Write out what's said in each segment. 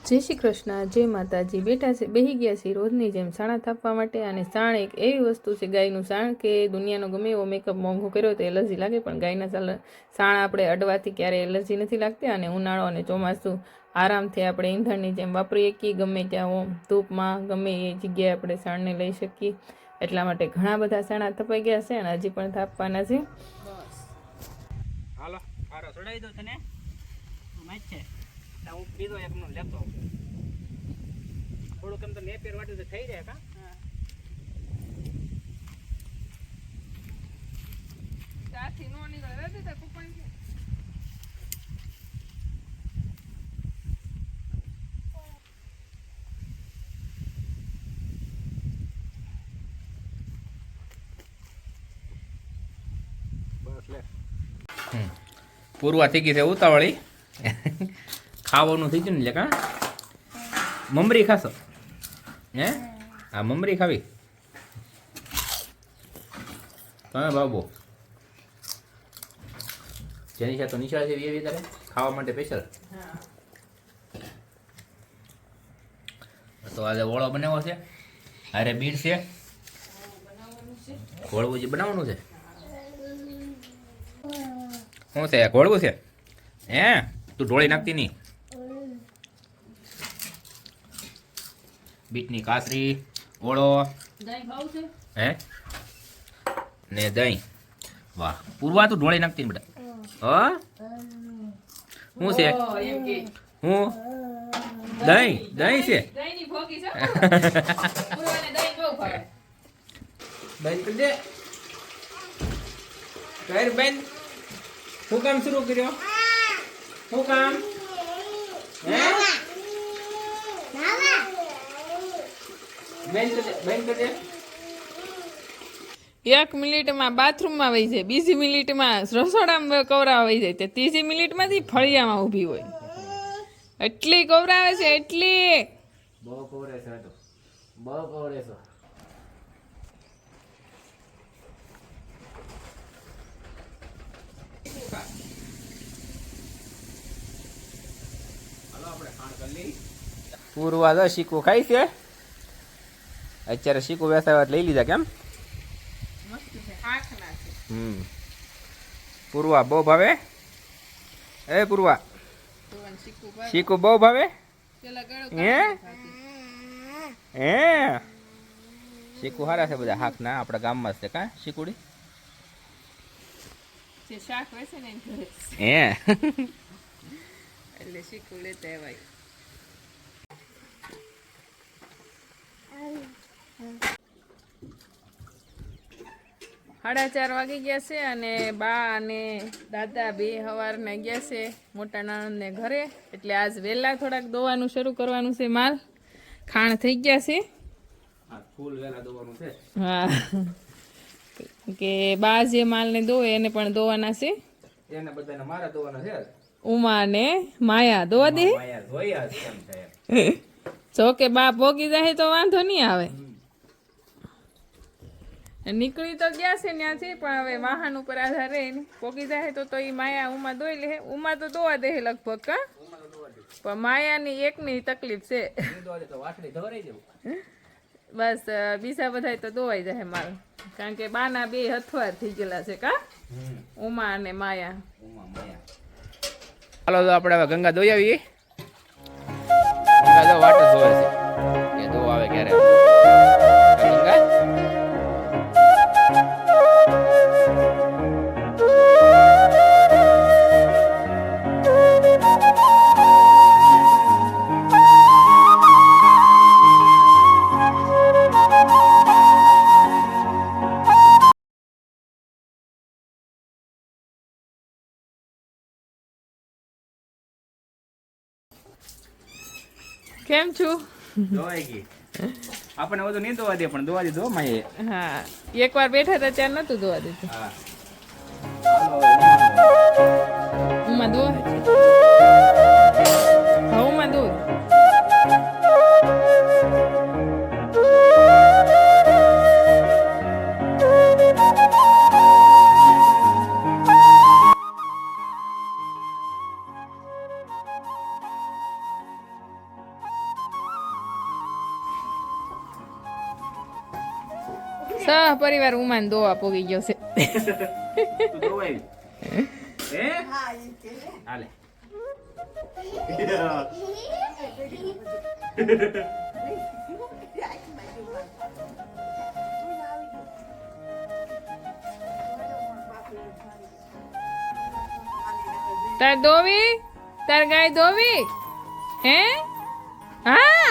જય શ્રી કૃષ્ણ, જય માતાજી. બેઠા છે, બેહી ગયા છે રોજની જેમ સાણા થાપવા માટે. અને સાણ એક એવી વસ્તુ છે, ગાયનું સાણ, કે દુનિયાનો ગમે એવો મેકઅપ મોંઘો કર્યો તો એલર્જી લાગે, પણ ગાયના સાણ આપણે અડવાથી ક્યારેય એલર્જી નથી લાગતી. અને ઉનાળો અને ચોમાસું આરામથી આપણે ઈંધણની જેમ વાપરીએ કે ગમે ત્યાં ધૂપમાં ગમે એ જગ્યાએ આપણે સાણને લઈ શકીએ. એટલા માટે ઘણા બધા સાણા થપાઈ ગયા છે અને હજી પણ થાપવાના છે. હાલો આરો ચડાવી દો તને માચ છે હું બીજો એકનો લેતો થોડુંક એમ તો નેપેર વાટું તો થઈ જાય કા ત્યાંથી નો નીકળે રહેતી તો કુપણ છે. બસ લે પૂરવા થઈ ગઈ છે ઉતાવળી ખાવાનું થઈ ગયું ને કા મમરી ખાશો હે આ મમરી ખાવી તમે બાબુ જેની સાથે નિશાળ છે એવી તારે ખાવા માટે સ્પેશિયલ તો આજે ઓળો બનાવવો છે અરે બીડ છે ઘોળવું જે બનાવવાનું છે શું છે ઘોળવું છે હે તું ઢોળી નાખતી નહીં બીટની કાસરી ઓળો હે ને દહીં વાહ પૂરવા તું ઢોળી નાખતી ને બેટા શું છે હું દહીં દહીં છે બંધ કરી દે કર બંધ શું કામ શરૂ કર્યો શું કામ હે બંધ કરી દે 1 મિનિટમાં બાથરૂમમાં વહી જાય, બીજી મિનિટમાં રસોડામાં કવરાવા વહી જાય, તે ત્રીજી મિનિટમાંથી ફળિયામાં ઊભી હોય. એટલી કવરાવે છે, એટલી બહુ કવરે છે તો બહુ કવરે છે પૂર્વા તો શીખવું ખાઈ છે અત્યારે શીખવું વેસાવા લઈ લીધા કેમ પૂર્વા બહુ ભાવે એ પૂર્વા શીખવું બહુ ભાવે હે હે શીખવું સારા છે બધા હાક ના આપણા ગામમાં છે કા શીખુડી હે એટલે શીખવું લેતા એવાય. સાડા 4 વાગી ગયા છે અને બા અને દાદા બે સવારના ગયા છે મોટા નણંદને ઘરે. એટલે આજ વહેલા થોડાક દોવાનું શરૂ કરવાનું છે. માલ ખાણ થઈ ગયા છે. હા કે બા જે માલને દોવે એને પણ દોવાના છે. ઉમા ને માયા દોવા દે. જો કે બા પોગી જાય તો વાંધો નહીં આવે. નીકળી તો ગયા છે ત્યાંથી, પણ હવે વાહન ઉપર આધાર રહે. પોગી જાય તો એ માયા ઉમા દોઈ લે. ઉમા તો દોવા દે લગભગ કા, પણ માયાની એકની તકલીફ છે. બસ બીજા બધા તો દોવાઈ જાય માલ, કારણ કે બાના બે હથવાર થઈ ગયેલા છે કા, ઉમા અને માયા. હાલો તો આપણે હવે ગંગા દોઈ આવીએ. ગંગા તો વાટ જ જોવે છે કે દો આવે ક્યારે ગંગા. કેમ છું? દોવાઈ ગઈ આપણને બધું નહીં દોવા દે, પણ દોવા દીધો માએ. હા, એકવાર બેઠા હતા ત્યાં નતું દોવા દીધું. હા ઉમા દો, હા ઉમા દો. પરિવાર ઉમાન દોવા પોગી ગયો છે. તું દોવાઈ હે હાલે તાર દોવી તાર ગાય દોવી હે હા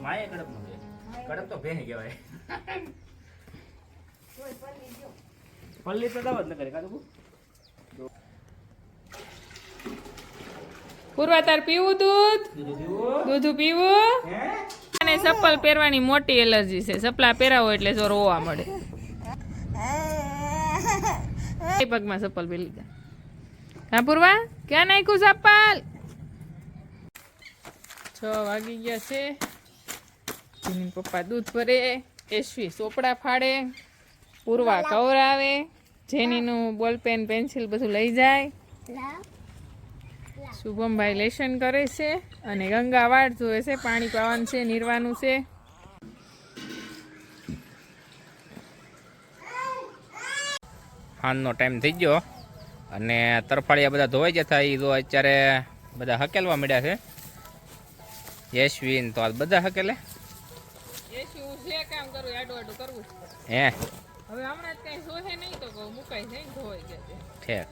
માએ કડપ નો કડપ તો ભેહ કહેવાય પલ્લી તો દાવત ન કરે કાદુ પૂર્વા તાર પીવું દૂધ દૂધ પીવું અને ચપ્પલ પહેરવાની મોટી એલર્જી છે. ચપ્પલા પહેરાવો એટલે જો રોવા મળે. એ પગમાં ચપ્પલ પહેરી લીધા. હા પૂર્વા ક્યાં નાખ્યું ચપ્પલ? 6 વાગી ગયા છે. જેની પપ્પા દૂધ ભરે, એશવી ચોપડા ફાડે, પૂર્વા કવરાવે, જેનીનું બોલપેન પેન્સિલ બધું લઈ જાય, શુભમભાઈ લેશન કરે છે અને ગંગા વાટ જોવે છે. પાણી પાવાનું છે, નીરવાનું છે. હાનનો ટાઈમ થઈ ગયો અને તરફાળિયા બધા ધોવાઈ જતા એ તો અત્યારે બધા હકેલવા મળ્યા છે. યશવીન તો આ બધા હકેલે એશવી હું જે કામ કરું આડું આડું કરવું હે હવે હમણાં કઈ સોહે નહીં તો કહું મુકાઈ જાય ધોવાઈ ગયા છે. ઠેક